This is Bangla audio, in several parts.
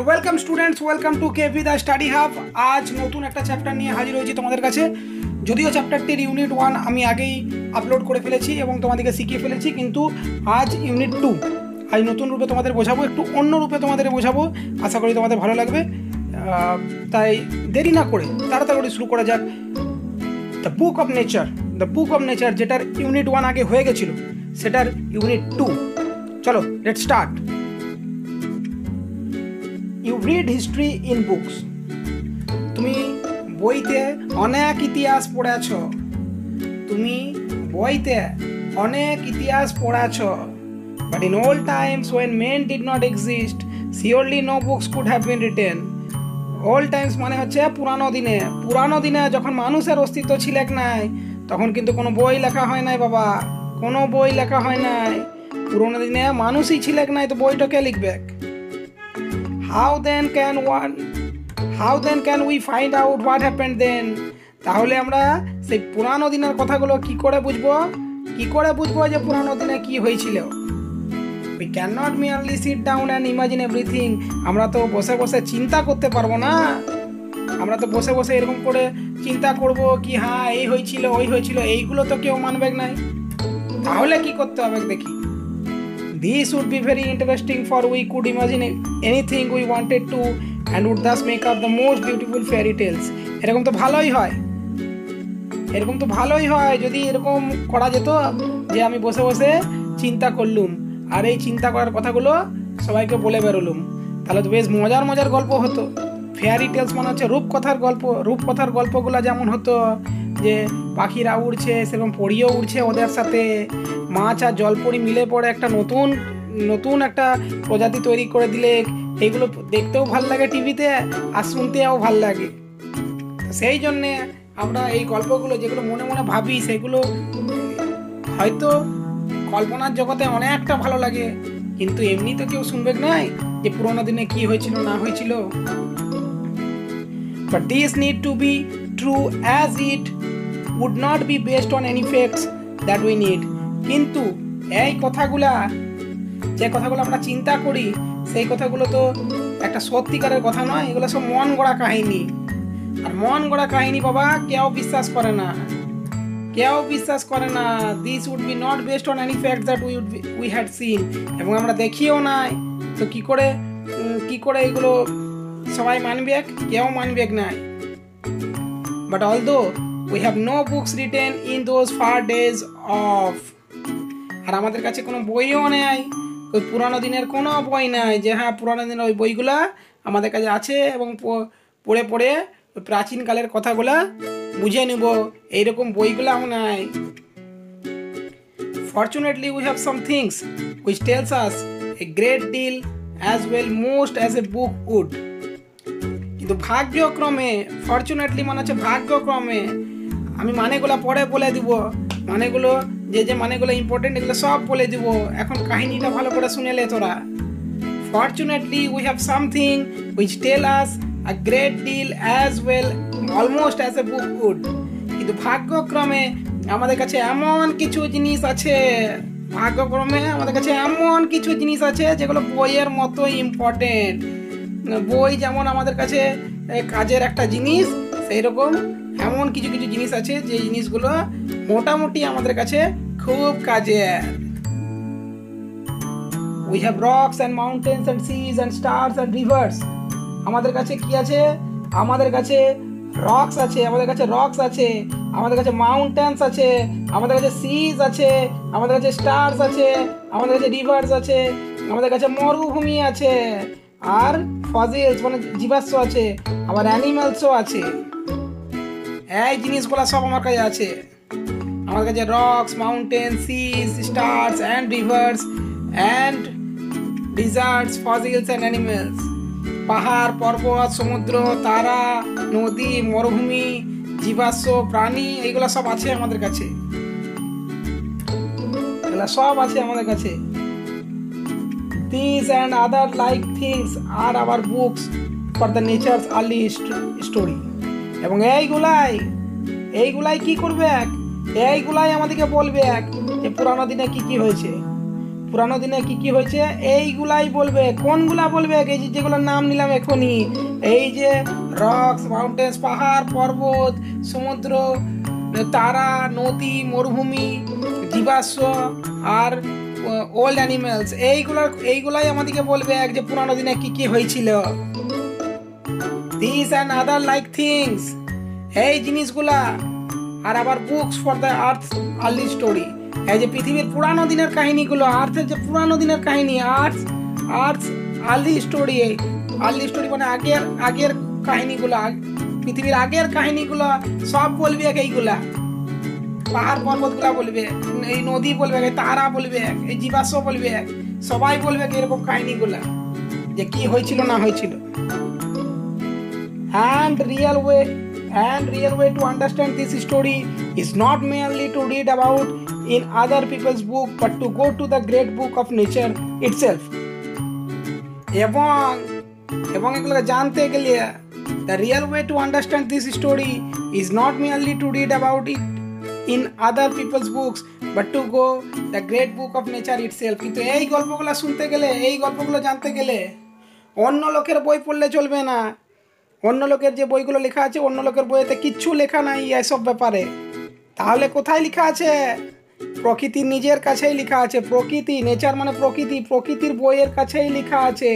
Welcome students, welcome to KV the study hub. আজ নতুন একটা চ্যাপ্টার নিয়ে হাজির হয়েছি তোমাদের কাছে। যদিও চ্যাপ্টারটির ইউনিট 1 আমি আগেই আপলোড করে ফেলেছি এবং তোমাদেরকে শিখিয়ে ফেলেছি, কিন্তু আজ ইউনিট 2 আজ নতুন রূপে তোমাদের বোঝাবো, একটু অন্য রূপে তোমাদের বোঝাবো। আশা করি তোমাদের ভালো লাগবে। তাই দেরি না করে তাড়াতাড়ি শুরু করা যাক। দ্য বুক অফ নেচার যেটার ইউনিট 1 আগে হয়ে গেছিলো, সেটার ইউনিট 2। চলো let's start. You read history in books. তুমি বইতে অনেক ইতিহাস পড়েছ। But in old times when men did not exist, surely no books could have been written. Old times মানে হচ্ছে পুরানো দিনে যখন মানুষের অস্তিত্ব ছিল নাই, তখন কিন্তু কোনো বই লেখা হয় নাই বাবা, কোনো বই লেখা হয় নাই। পুরোনো দিনে মানুষই ছিল নাই, তো বইটা কে লিখবে? How then can we find out what happened then? তাহলে আমরা সেই পুরানো দিনের কথাগুলো কি করে বুঝবো যে পুরানো দিনে কি হয়েছিল? We cannot merely sit down and imagine everything. আমরা তো বসে বসে চিন্তা করতে পারবো না। আমরা তো বসে বসে এরকম করে চিন্তা করব কি হ্যাঁ এই হয়েছিল ওই হয়েছিল, এইগুলো তো কেউ মানবে নাই। তাহলে কি করতে হবে দেখি। This would be very interesting, for we could imagine anything we wanted to and would thus make up the most beautiful fairy tales. এরকম তো ভালোই হয় যদি এরকম করা যেত যে আমি বসে বসে চিন্তা করলুম আর এই চিন্তা করার কথাগুলো সবাইকে বলে বেরোলুম, তাহলে তো বেশ মজার গল্প হতো। ফেয়ারি টেলস মানে হচ্ছে রূপকথার গল্পগুলো যেমন হতো যে পাখিরা উড়ছে, সেরকম পরিও উড়ছে ওদের সাথে, মাছ আর জলপরি মিলে পড়ে একটা নতুন একটা প্রজাতি তৈরি করে দিলে এইগুলো দেখতেও ভাল লাগে টিভিতে আর শুনতেও ভাল লাগে। সেই জন্যে আমরা এই গল্পগুলো যেগুলো মনে মনে ভাবি, সেগুলো হয়তো কল্পনার জগতে অনেকটা ভালো লাগে, কিন্তু এমনি তো কেউ শুনবে নাই যে পুরোনো দিনে কি হয়েছিল না হয়েছিল। But these need to be true as it would not be based on any facts that we need. কিন্তু এই যে কথাগুলো আমরা চিন্তা করি, সেই কথাগুলো তো একটা সত্যিকারের কথা নয়, এগুলো সব মন গড়া কাহিনী। আর মন গড়া কাহিনী বাবা কেউ বিশ্বাস করে না। This would be not based on any facts that we had seen. এবং আমরা দেখিও নাই, তো কি করে এগুলো সবাই মানবে? কেউ মানবে নাই। But although we have no books written in those far days of, আর আমাদের কাছে কোনো বইও নেই, ওই পুরানো দিনের কোনো বই নাই যে হ্যাঁ পুরানো দিনের ওই বইগুলা আমাদের কাছে আছে এবং পড়ে ওই প্রাচীনকালের কথাগুলা বুঝে নেব, এইরকম বইগুলাও নাই। Fortunately we have some things which tells us a great deal as well most as a book would. কিন্তু ভাগ্যক্রমে, ফরচুনেটলি মানে হচ্ছে ভাগ্যক্রমে, আমি মানেগুলো পরে বলে দিব, মানেগুলো যে মানেগুলো ইম্পর্টেন্ট এগুলো সব বলে দিব। এখন কাহিনীটা ভালো করে শুনেলে তোরা। Fortunately we have something which tell us a great deal as well almost as a book would. কিন্তু ভাগ্যক্রমে আমাদের কাছে এমন কিছু জিনিস আছে যেগুলো বইয়ের মতো ইম্পর্টেন্ট। বই যেমন আমাদের কাছে কাজের একটা জিনিস, সেই রকম এমন কিছু জিনিস আছে যে জিনিসগুলো মোটামুটি আমাদের কাছে খুব কাজের। We have rocks and mountains and seas and stars and rivers. আমাদের কাছে কি আছে? আমাদের কাছে রক্স আছে, আমাদের কাছে মাউন্টেন্স আছে, আমাদের কাছে সিজ আছে, আমাদের কাছে স্টার্স আছে, আমাদের কাছে রিভার্স আছে, আমাদের কাছে মরুভূমি আছে, আর ফসিলস মানে জীবাশ্ম আছে, আবার অ্যানিমালসও আছে। এই জিনিসগুলো সব আমার কাছে আছে। আমার কাছে rocks, mountain, seas, stars and rivers and deserts, fossils and animals. পাহাড়, পর্বত, সমুদ্র, তারা, নদী, মরুভূমি, জীবাশ্ম, প্রাণী, এইগুলো সব আছে আমাদের কাছে। These and other like things are our books for the nature's early story. এবং এইগুলাই কি করবে? এইগুলাই আমাদেরকে বলবে যে পুরানো দিনে কি হয়েছে। পুরানো দিনে কি কি হয়েছে এইগুলাই বলবে। কোনগুলা বলবে? এই যেগুলোর নাম নিলাম এখনই, এই যে রক্স, মাউন্টেন্স, পাহাড়, পর্বত, সমুদ্র, তারা, নদী, মরুভূমি, জীবাশ্ম আর ওল্ড অ্যানিমেলস, এইগুলাই আমাদেরকে বলবে যে পুরানো দিনে কি কি হয়েছিল। This and other like things, এই জিনিসগুলা। আর আবার books for the earth early story, এই যে পৃথিবীর পুরানো দিনের কাহিনীগুলো, আর্থের যে পুরানো দিনের কাহিনী, আর্থ আর্লি স্টোরি। আর্লি স্টোরি মানে আগের কাহিনীগুলো, পৃথিবীর আগের কাহিনীগুলো সব বলবে এইগুলা। পাহাড় পর্বতগুলা বলবে, এই নদী বলবে, তারা বলবে, এই জীবাশ্ম বলবে, সবাই বলবে এরকম কাহিনীগুলা যে কি হয়েছিল না হয়েছিল। And real way to understand this story is not merely to read about in other people's book, but to go to the great book of nature itself. এবং এগুলো জানতে গেলে the real way to understand this story is not merely to read about it in other people's books, but to go the great book of nature itself. কিন্তু এই গল্পগুলো শুনতে গেলে, এই গল্পগুলো জানতে গেলে অন্য লোকের বই পড়লে চলবে না। অন্য লোকের যে বইগুলো লেখা আছে, অন্য লোকের বইতে কিচ্ছু লেখা নাই এসব ব্যাপারে। তাহলে কোথায় লেখা আছে? প্রকৃতির নিজের কাছেই লেখা আছে। প্রকৃতি, নেচার মানে প্রকৃতি, প্রকৃতির বইয়ের কাছেই লেখা আছে।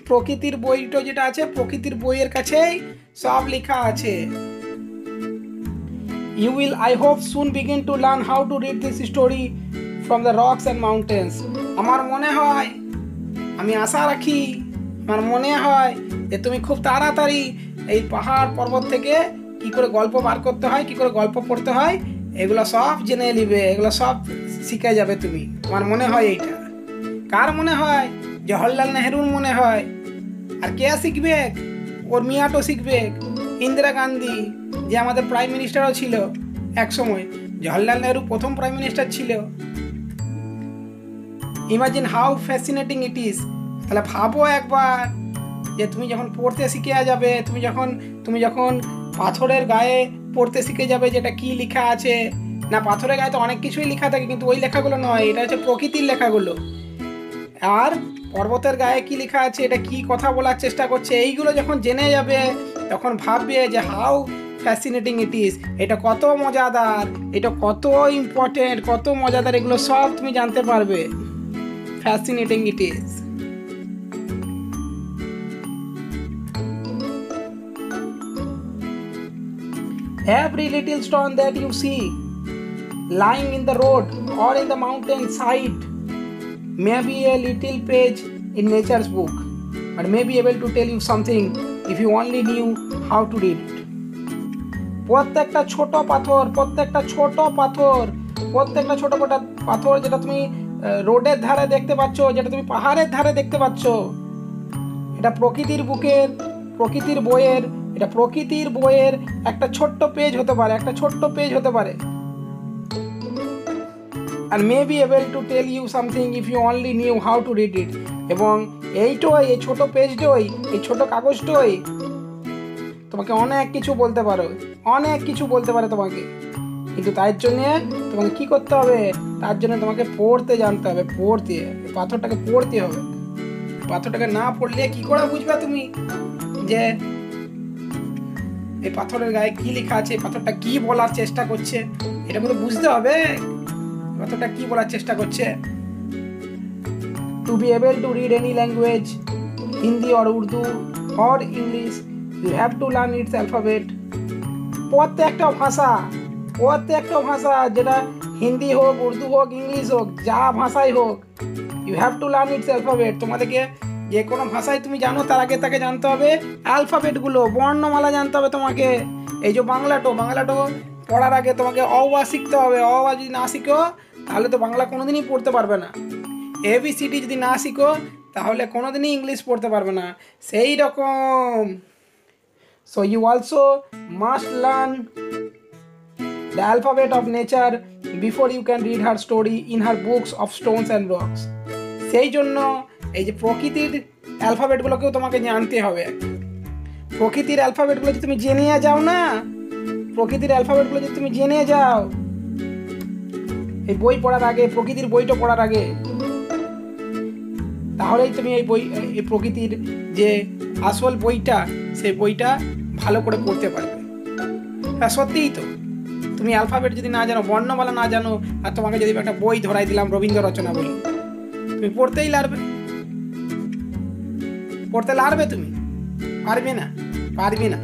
প্রকৃতির বইটা যেটা আছে, প্রকৃতির বইয়ের কাছেই সব লেখা আছে। You will, I hope, soon begin to learn how to read this story from the rocks and mountains. আমার মনে হয়, আমি আশা রাখি, আমার মনে হয় যে তুমি খুব তাড়াতাড়ি এই পাহাড় পর্বত থেকে কি করে গল্প বার করতে হয়, কি করে গল্প পড়তে হয়, এগুলো সব জেনে নিবে, এগুলো সব শিখে যাবে তুমি। আমার মনে হয় এইটা। কার মনে হয়? জওহরলাল নেহরুর মনে হয়। আর কে শিখবে? ওর মিয়াটো শিখবে। ইন্দিরা গান্ধী, যে আমাদের প্রাইম মিনিস্টারও ছিল এক সময়। জওহরলাল নেহরু প্রথম প্রাইম মিনিস্টার ছিল। Imagine how fascinating it is. তাহলে ভাবো একবার যে তুমি যখন পড়তে শিখে যাবে, তুমি যখন পাথরের গায়ে পড়তে শিখে যাবে যেটা কি লেখা আছে। না, পাথরের গায়ে তো অনেক কিছুই লেখা থাকে, কিন্তু ওই লেখাগুলো নয়, এটা হচ্ছে প্রকৃতির লেখাগুলো। আর পর্বতের গায়ে কি লেখা আছে, এটা কি কথা বলার চেষ্টা করছে, এইগুলো যখন জেনে যাবে তখন ভাববে যে হাউ ফ্যাসিনেটিং ইট ইজ, এটা কত মজাদার, এটা কত ইম্পর্টেন্ট, কত মজাদার, এগুলো সব তুমি জানতে পারবে। Fascinating it is. Every little stone that you see lying in the road or in the mountain side may be a little page in nature's book, but may be able to tell you something if you only knew how to read it. প্রত্যেকটা ছোট পাথর যেটা তুমি রোডের ধারে দেখতে পাচ্ছ, যেটা তুমি পাহাড়ের ধারে দেখতে পাচ্ছ, এটা প্রকৃতির বইয়ের, এটা প্রকৃতির বইয়ের একটা ছোট্ট পেজ হতে পারে, and may be able to tell you something if you only knew how to read it. এবং এই ছোট পেজটাই, এই ছোট কাগজটাই তোমাকে অনেক কিছু বলতে পারে তোমাকে। কিন্তু তার জন্য তোমাকে কি করতে হবে? তার জন্য তোমাকে পড়তে জানতে হবে, পাথরটাকে পড়তে হবে। পাথরটাকে না পড়লে কি করে বুঝবে তুমি যে এই পাথরের গায়ে কি লেখা আছে, পাথরটা কি বলার চেষ্টা করছে? এটা কিন্তু বুঝতে হবে পাথরটা কি বলার চেষ্টা করছে। To be able to read any language, Hindi or Urdu or English, you have to learn its alphabet. প্রত্যেকটা ভাষা, যেটা হিন্দি হোক, উর্দু হোক, ইংলিশ হোক, যা ভাষাই হোক, you have to learn its alphabet. তোমাদেরকে যে কোনো ভাষায় তুমি জানো তার আগে তাকে জানতে হবে অ্যালফাবেটগুলো, বর্ণমালা জানতে হবে তোমাকে। এই যে বাংলাটো পড়ার আগে তোমাকে অ আ শিখতে হবে। অ আ যদি না শিখো তাহলে তো বাংলা কোনোদিনই পড়তে পারবে না। ABCD যদি না শিখো তাহলে কোনোদিনই ইংলিশ পড়তে পারবে না। সেই রকম so you also must learn the alphabet of nature before you can read her story in her books of stones and rocks. সেই জন্য এই যে প্রকৃতির অ্যালফাবেটগুলোকেও তোমাকে জানতে হবে। প্রকৃতির অ্যালফাবেটগুলো যদি তুমি জেনে যাও এই বই পড়ার আগে, প্রকৃতির বইটা পড়ার আগে, তাহলেই তুমি এই প্রকৃতির যে আসল বইটা, সেই বইটা ভালো করে পড়তে পারবে। হ্যাঁ, সত্যিই তো। তুমি অ্যালফাবেট যদি না জানো, বর্ণমালা না জানো, আর তোমাকে যদি একটা বই ধরাই দিলাম রবীন্দ্র রচনা বলি, তুমি পড়তেই লারবে? পড়তে লারবে? তুমি পারবে না, পারবে না।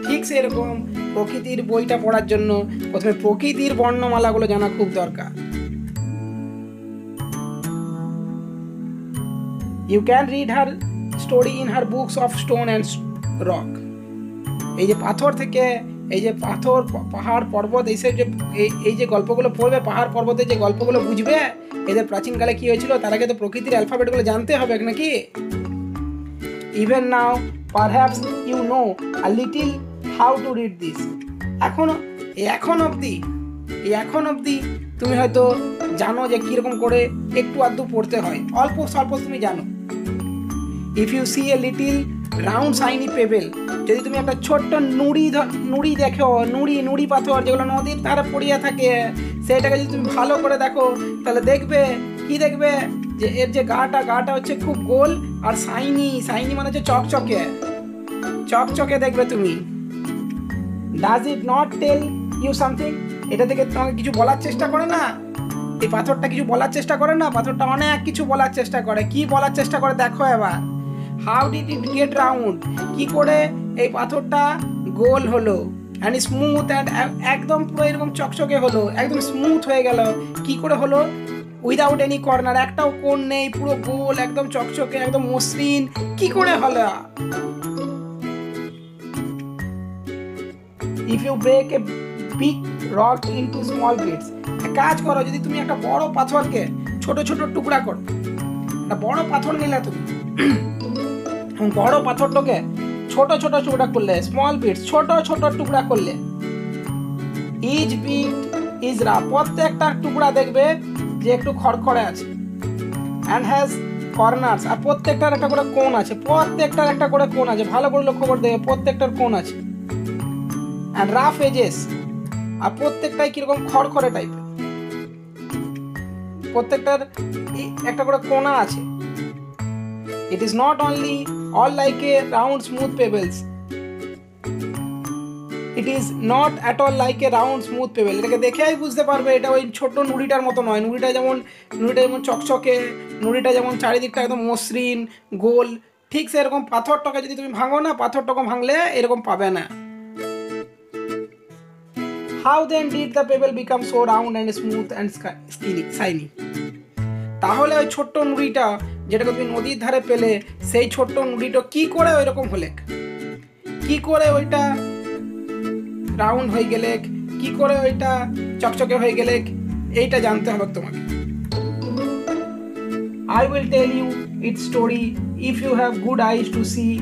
ঠিক সেরকম প্রকৃতির বইটা পড়ার জন্য প্রথমে প্রকৃতির বর্ণমালাগুলো জানা খুব দরকার। You can read her story in her books of stone and rock. এই যে পাথর থেকে, এই যে পাথর, পাহাড়, পর্বত, এই যে গল্পগুলো পড়বে, পাহাড় পর্বতের যে গল্পগুলো বুঝবে, এদের প্রাচীনকালে কি হয়েছিল তার আগে তো প্রকৃতির অ্যালফাবেটগুলো জানতে হবে নাকি? Even now perhaps you know a little how to read this. এখন অবধি তুমি হয়তো জানো যে কিরকম করে একটু আধটু পড়তে হয়, অল্প স্বল্প তুমি জানো। If you see a little round shiny pebble, যদি তুমি একটা ছোট্ট নুড়ি দেখো, নুড়ি পাথর যেগুলো নদীর ধারে পড়িয়া থাকে, সেটাকে যদি তুমি ভালো করে দেখো, তাহলে দেখবে যে এর যে গাটা হচ্ছে খুব গোল আর শাইনি মানে হচ্ছে চকচকে দেখবে তুমি। Does it not tell you something? এটা থেকে তোমাকে কিছু বলার চেষ্টা করে না? এই পাথরটা কিছু বলার চেষ্টা করে না? পাথরটা অনেক কিছু বলার চেষ্টা করে। কি বলার চেষ্টা করে দেখো এবার। How did it get round? কি করে এই পাথরটা গোল হলো, and smooth, and একদম পুরো এরকম চকচকে হলো, একদম স্মুথ হয়ে গেল? কি করে হলো? উইদাউট এনি কর্নার, একটাও কোণ নেই, পুরো গোল, একদম চকচকে, একদম মসৃণ। কি করে হলো? If you break a big rock into small bits, কাজ করো, যদি তুমি একটা বড় পাথরকে ছোট ছোট টুকরা করো, একটা বড় পাথর নিলে তুমি, বড় পাথরটাকে ছোট ছোট টুকরা করলে, স্মল বিটস, ছোট ছোট টুকরা করলে, ইচ বিট ইজ রাফ, প্রত্যেকটা টুকরা দেখবে যে একটু খড়খড়ে আছে, অ্যান্ড হ্যাজ কর্নার্স, আর প্রত্যেকটার একটা করে কোণ আছে, ভালো করে লক্ষ্য করে দেখবে, প্রত্যেকটার কোণ আছে, অ্যান্ড রাফ এজেস, আর প্রত্যেকটাই কিরকম খড়খড়ে টাইপের, প্রত্যেকটার একটা করে কোণা আছে। It is not only all like a round smooth pebbles. It is not at all like a round smooth pebble. এটাকে দেখেই বুঝতে পারবে এটা ওই ছোট নুড়িটার মতো নয়। নুড়িটা যেমন চকচকে, নুড়িটা যেমন চারিদিকটা একদম মসৃণ গোল, ঠিক সেরকম পাথরটাকে যদি তুমি ভাঙো না, পাথরটাকে ভাঙলে এরকম পাবে না। How then did the pebble become so round and smooth and shiny? তাহলে ওই ছোট্ট নুড়িটা যেটাকে তুমি নদীর ধারে পেলে, সেই ছোট্ট নুড়িটা কি করে ওইরকম হলে, কি করে ওইটা রাউন্ড হয়ে গেলে, কি করে ওইটা চকচকে হয়ে গেলে, এইটা জানতে হবে তোমাকে। I will tell you its story if you have good eyes to see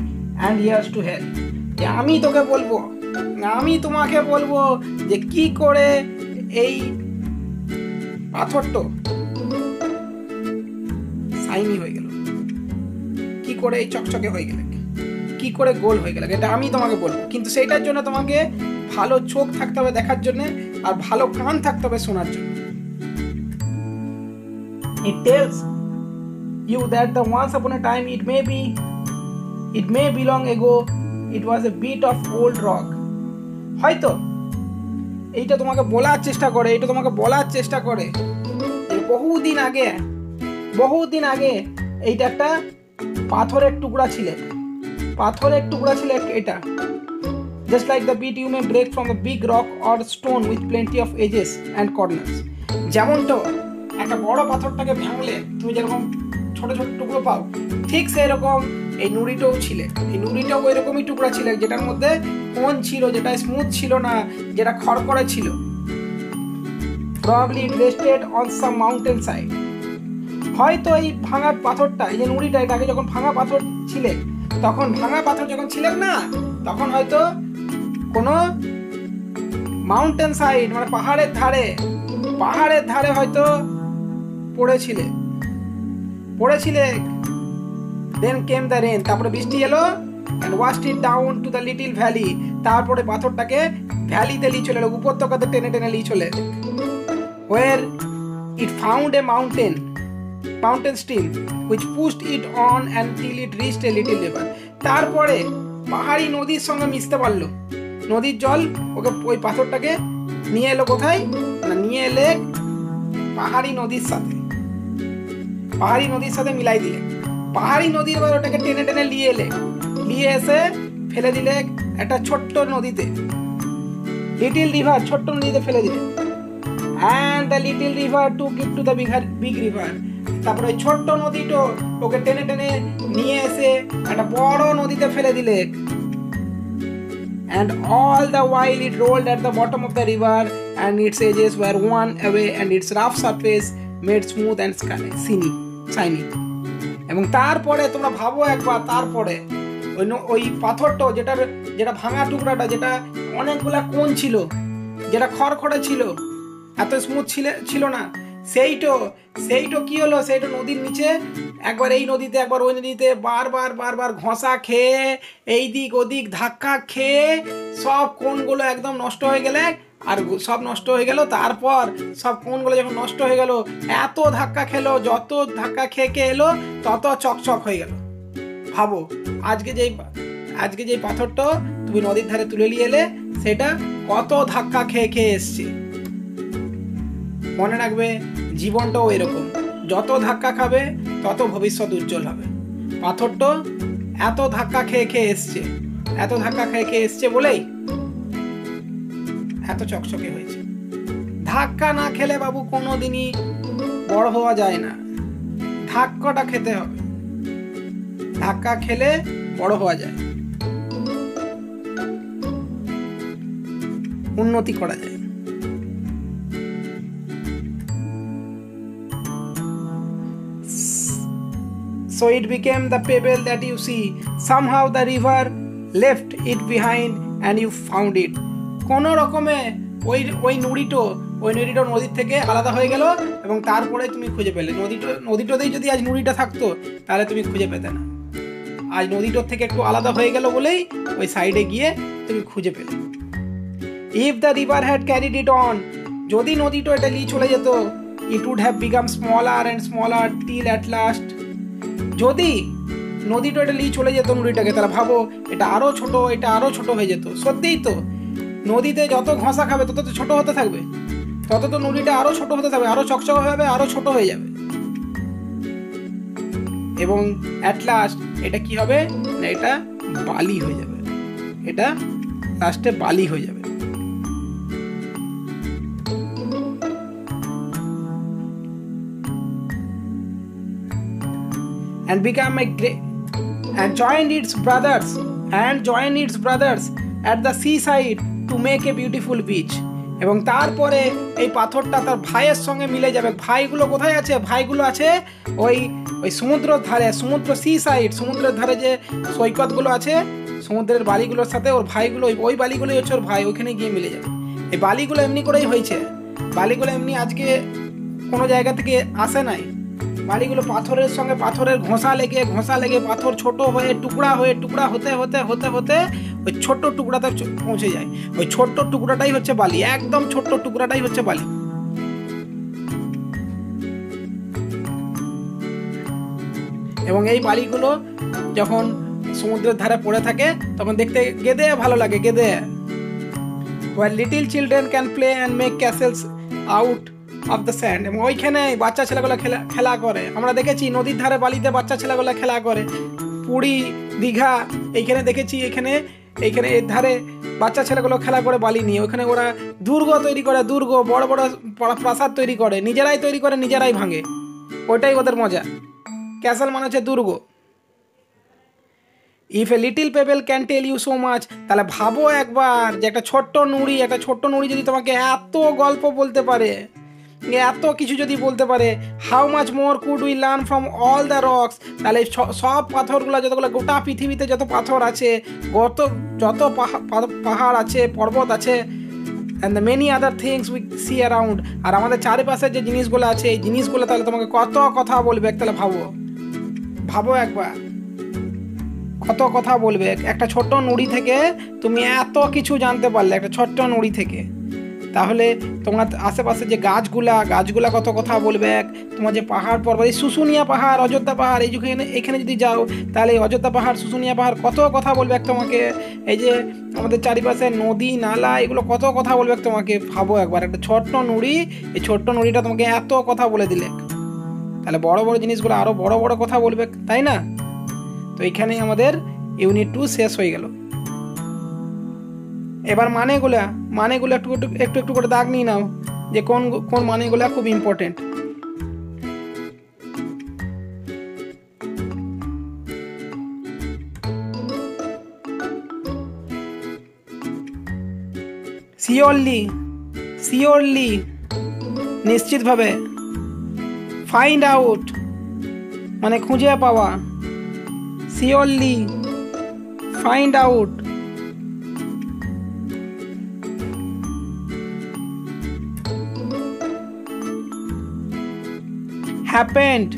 and ears to hear. আমি তোমাকে বলবো যে কি করে এই পাথরটা শাইনি হয়ে গেল, কি করে এই চকচকে হয়ে গেল, কি করে গোল হয়ে গেল, এটা আমি তোমাকে বলবো। কিন্তু সেটার জন্য তোমাকে ভালো চোখ থাকতে হবে দেখার জন্য, আর ভালো কান থাকতে হবে শোনার জন্য। It tells you that the once upon a time, it may be long ago, it was a bit of old rock. হয়তো এইটা তোমাকে বলার চেষ্টা করে, বহুদিন আগে এইটা একটা পাথরের টুকরা ছিল, এটা। Just like the bit you may break from a big rock or stone with plenty of edges and corners. যেমন তো একটা বড় পাথরটাকে ভাঙলে তুমি যেরকম ছোট ছোট টুকরো পাও, ঠিক সেই রকম এই নুড়িটাও ছিল। এই নুড়িটাও ওই রকমই টুকরা ছিল, যেটার মধ্যে কোণ ছিল, যেটা স্মুথ ছিল না, যেটা খড়খড়ে ছিল। Probably it rested on some mountain side. হয়তো এই ভাঙা পাথরটা, এই যে নুড়িটা, এটাকে যখন ভাঙা পাথর যখন ছিলেন না, তখন হয়তো কোনো মাউন্টেন সাইড, মানে পাহাড়ের ধারে হয়তো পড়েছিলে। Then came the rain, তারপরে বৃষ্টি এলো, and washed it down to the little valley. তারপরে পাথরটাকে ভ্যালিতে নিয়ে চলে এলো, উপত্যকাতে টেনে নিয়ে চলে, where it found a mountain. Mountain stream which pushed it on until it reached a little river. তারপরে পাহাড়ি নদীর সঙ্গে মিশতে পারলো, নদীর জল ওকে ওই পাথরটাকে নিয়ে এলো কোথায় না, নিয়ে এলে পাহাড়ি নদীর সাথে মিলাই দিলে। পাহাড়ি নদীর এবার ওটাকে টেনে টেনে নিয়ে এসে ফেলে দিলে একটা ছোট্ট নদীতে, লিটল রিভার, ছোট্ট নদীতে ফেলে দিলে। and the little river took it to the big river. তারপরে ওই ছোট্ট নদীটা ওকে টেনে টেনে নিয়ে এসে একটা বড় নদীতে ফেলে দিলে। and all the while it rolled at the bottom of the river and its edges were worn away and its rough surface made smooth and shiny. এবং তারপরে তোমরা ভাবো একবার, তারপরে ওই পাথরটা যেটা ভাঙা টুকরাটা, যেটা অনেকগুলা কোণ ছিল, যেটা খড়খড়ে ছিল, এত স্মুথ ছিল না, সেইটা কি হলো, সেইটা নদীর নিচে একবার এই নদীতে একবার ওই নদীতে বারবার ঘষা খেয়ে এই দিক ওদিক ধাক্কা খেয়ে সব কোণগুলো একদম নষ্ট হয়ে গেলে, আর সব নষ্ট হয়ে গেল। তারপর সব কোণগুলো যখন নষ্ট হয়ে গেল, এত ধাক্কা খেলো, যত ধাক্কা খেয়ে এলো তত চকচক হয়ে গেল। ভাবো আজকে যেই পাথরটা তুমি নদীর ধারে তুলে নিয়ে এলে, সেটা কত ধাক্কা খেয়ে এসছে। মনে রাখবে জীবনটাও এরকম, যত ধাক্কা খাবে তত ভবিষ্যৎ উজ্জ্বল হবে। পাথরটা এত ধাক্কা খেয়ে এসছে বলেই এত চকচকে হয়েছে। ধাক্কা না খেলে বাবু কোনোদিনই বড় হওয়া যায় না, ধাক্কাটা খেতে হবে, ধাক্কা খেলে বড় হওয়া যায়, উন্নতি করা যায়। So it became the pebble that you see. Somehow the river left it behind and you found it. কোনো রকমে ওই নুড়িটো নদীর থেকে আলাদা হয়ে গেল এবং তারপরে তুমি খুঁজে পেলে। নদীটাতেই যদি আজ নুড়িটা থাকতো তাহলে তুমি খুঁজে পেতে না। আজ নদীটার থেকে একটু আলাদা হয়ে গেল বলেই ওই সাইডে গিয়ে তুমি খুঁজে পেলে। If the river had carried it on, যদি নদীটা এটা নিয়ে চলে যেত, it would have become smaller and smaller till at last. যদি নদীটা এটা নিয়ে চলে যেত নুড়িটাকে, তাহলে ভাবো এটা আরো ছোট হয়ে যেত। সত্যিই তো, নদীতে যত ঘষা খাবে তত তো ছোট হতে থাকবে, তত তো নুড়িটা আরো ছোট হতে থাকবে, আরো চকচক হবে, আরো ছোট হয়ে যাবে। এবং অ্যাট লাস্ট এটা কি হবে না, এটা বালি হয়ে যাবে, এটা লাস্টে বালি হয়ে যাবে। and become and joined its brothers at the seaside to make a beautiful beach. এবং তারপরে এই পাথরটা তার ভাইয়ের সঙ্গে মিলে যাবে। ভাইগুলো কোথায় আছে? ভাইগুলো আছে ওই সমুদ্রের ধারে, সমুদ্রের ধারে যে সৈকতগুলো আছে, সমুদ্রের বালিগুলোর সাথে ওর ভাইগুলো, ওই বালিগুলোই হচ্ছে ওর ভাই, ওখানে গিয়ে মিলে যাবে। এই বালিগুলো এমনি করেই হয়েছে, বালিগুলো এমনি আজকে কোনো জায়গা থেকে আসে নাই। বালিগুলো পাথরের সঙ্গে পাথরের ঘষা লেগে পাথর ছোট হয়ে টুকরা হতে ওই ছোট্ট টুকরাতে পৌঁছে যায়। ওই ছোট্ট টুকরাটাই হচ্ছে বালি, একদম ছোট্ট টুকরাটাই হচ্ছে বালি। এবং এই বালিগুলো যখন সমুদ্রের ধারে পড়ে থাকে তখন দেখতে গেদে ভালো লাগে, Gede. Where little children can play and make castles out of the sand. এবং ওইখানে বাচ্চা ছেলেগুলো খেলা করে, আমরা দেখেছি নদীর ধারে বালিতে বাচ্চা ছেলেগুলো খেলা করে। পুরী, দীঘা এইখানে দেখেছি, এইখানে এর ধারে বাচ্চা ছেলেগুলো খেলা করে বালি নিয়ে। ওখানে ওরা দুর্গ তৈরি করে, বড় বড় প্রাসাদ তৈরি করে, নিজেরাই ভাঙে, ওইটাই ওদের মজা। ক্যাসেল মানে হচ্ছে দুর্গ। If a little pebble can tell you so much, তাহলে ভাবো একবার যে একটা ছোট্ট নুড়ি যদি তোমাকে এত গল্প বলতে পারে, এত কিছু যদি বলতে পারে, how much more could we learn from all the rocks, তাহলে সব পাথরগুলো যতগুলো গোটা পৃথিবীতে যত পাথর আছে, যত পাহাড় আছে, পর্বত আছে, and the many other things we see around, আর আমাদের চারিপাশে যে জিনিসগুলো আছে, এই জিনিসগুলো তাহলে তোমাকে কত কথা বলবে। তাহলে ভাবো একবার কত কথা বলবে। একটা ছোট্ট নুড়ি থেকে তুমি এত কিছু জানতে পারলে, একটা ছোট্ট নুড়ি থেকে। তাহলে তোমার আশেপাশে যে গাছগুলা কত কথা বলবে, তোমার যে পাহাড় পর্বত, এই শুশুনিয়া পাহাড়, অযোধ্যা পাহাড়, এই যে এখানে যদি যাও তাহলে এই অযোধ্যা পাহাড়, শুশুনিয়া পাহাড় কত কথা বলবে তোমাকে। এই যে আমাদের চারিপাশে নদী নালা, এগুলো কত কথা বলবে তোমাকে। ভাবো একবার, একটা ছোট্ট নুড়ি, এই ছোট্ট নুড়িটা তোমাকে এত কথা বলে দিলে, তাহলে বড় বড় জিনিসগুলো আরো বড় বড় কথা বলবে, তাই না? তো এখানেই আমাদের ইউনিট 2 শেষ হয়ে গেল। এবার মানেগুলো একটু করে দাগ নিয়ে নাও যে কোন কোন মানেগুলো খুব ইম্পর্টেন্ট। শিওরলি নিশ্চিতভাবে। ফাইন্ড আউট মানে খুঁজে পাওয়া, surely find out. happened,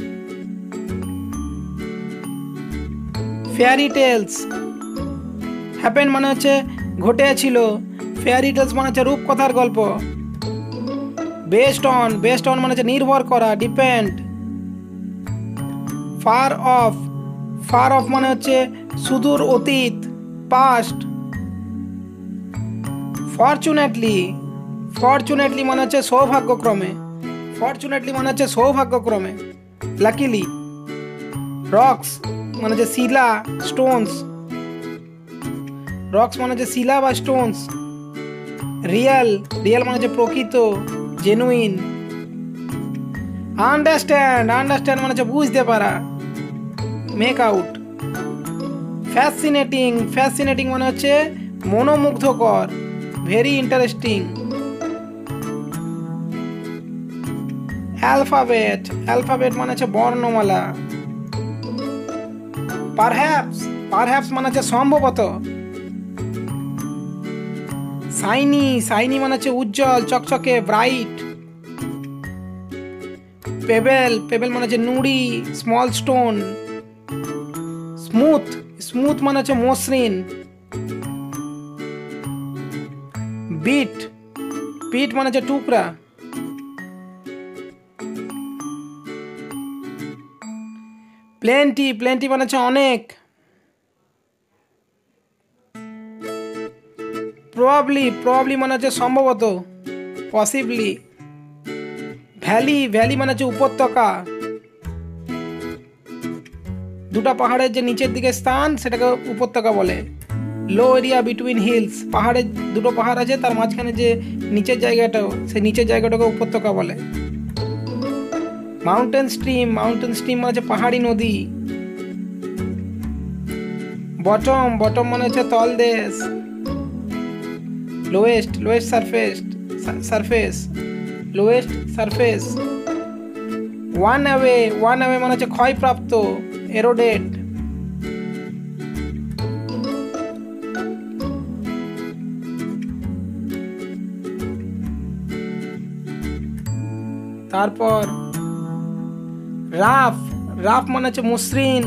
fairy tales, happened মানে হচ্ছে ঘটেছিল, fairy tales মানে হচ্ছে রূপকথার গল্প, based on মানে হচ্ছে নির্ভর করা, depend, far off মানে হচ্ছে সুদূর অতীত, past, fortunately মানে হচ্ছে সৌভাগ্যক্রমে, লাকিলি। রক্স মানে হচ্ছে শিলা, স্টোনস, রক্স মানে হচ্ছে শিলা বা স্টোনস। রিয়েল মানে হচ্ছে প্রকৃত, জেনুইন। আন্ডারস্ট্যান্ড মানে হচ্ছে বুঝতে পারা, মেক আউট। ফ্যাসিনেটিং মানে হচ্ছে মনোমুগ্ধকর, ভেরি ইন্টারেস্টিং। অ্যালফাবেট মানে হচ্ছে বর্ণমালা। পারহ্যাপস মানে হচ্ছে সম্ভবত। শাইনি মানে হচ্ছে উজ্জ্বল, চকচকে, ব্রাইট। পেবেল মানে হচ্ছে নুড়ি, স্মল স্টোন। স্মুথ মানে হচ্ছে মসৃণ। বিট মানে হচ্ছে টুকরা। প্লেন্টি মানে হচ্ছে অনেক। প্রবাবলি মানে হচ্ছে সম্ভবত, পসিবলি। ভ্যালি মানে হচ্ছে উপত্যকা, দুটা পাহাড়ের যে নিচের দিকে স্থান সেটাকে উপত্যকা বলে। লো এরিয়া বিটুইন হিলস, পাহাড়ের দুটো পাহাড় আছে তার মাঝখানে যে নিচের জায়গাটাও, সেই নিচের জায়গাটাকে উপত্যকা বলে। মাউন্টেন স্ট্রিম মানে হচ্ছে পাহাড়ি নদী। বটম মানে হচ্ছে তলদেশ। Lowest surface. ওয়ান অ্যাওয়ে মানে হচ্ছে ক্ষয়প্রাপ্ত, এরোডেড। তারপর রাফ মানে হচ্ছে মসৃণ।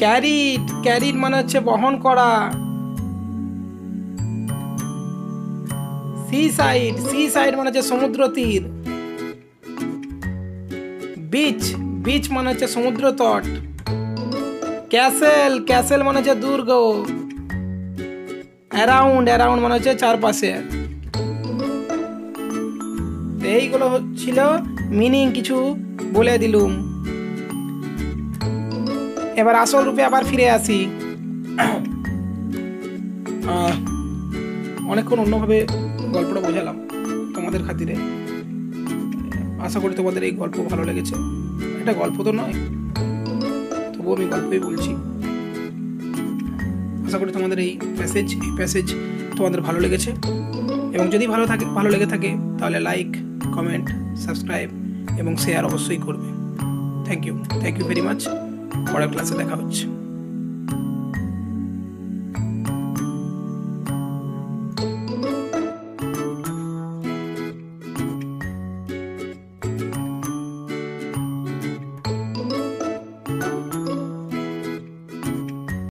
ক্যারিড মানে হচ্ছে বহন করা। সি সাইড মানে হচ্ছে সমুদ্র তীর। বিচ মানে হচ্ছে সমুদ্র তট। ক্যাসেল মানে হচ্ছে দুর্গ। অ্যারাউন্ড মানে হচ্ছে চারপাশে। এইগুলো ছিল মিনিং, কিছু বলে দিলুম। এবার আসল রূপে আবার ফিরে আসি। অনেকক্ষণ অন্যভাবে গল্পটা বোঝালাম তোমাদের খাতিরে। আশা করি তোমাদের এই গল্প ভালো লেগেছে। এটা গল্প তো নয়, তবুও আমি গল্পই বলছি। আশা করি তোমাদের এই প্যাসেজ তোমাদের ভালো লেগেছে, এবং যদি ভালো লেগে থাকে তাহলে লাইক, কমেন্ট, সাবস্ক্রাইব এবং শেয়ার অবশ্যই করবে। Thank you very much. পরের ক্লাসে দেখা হচ্ছে।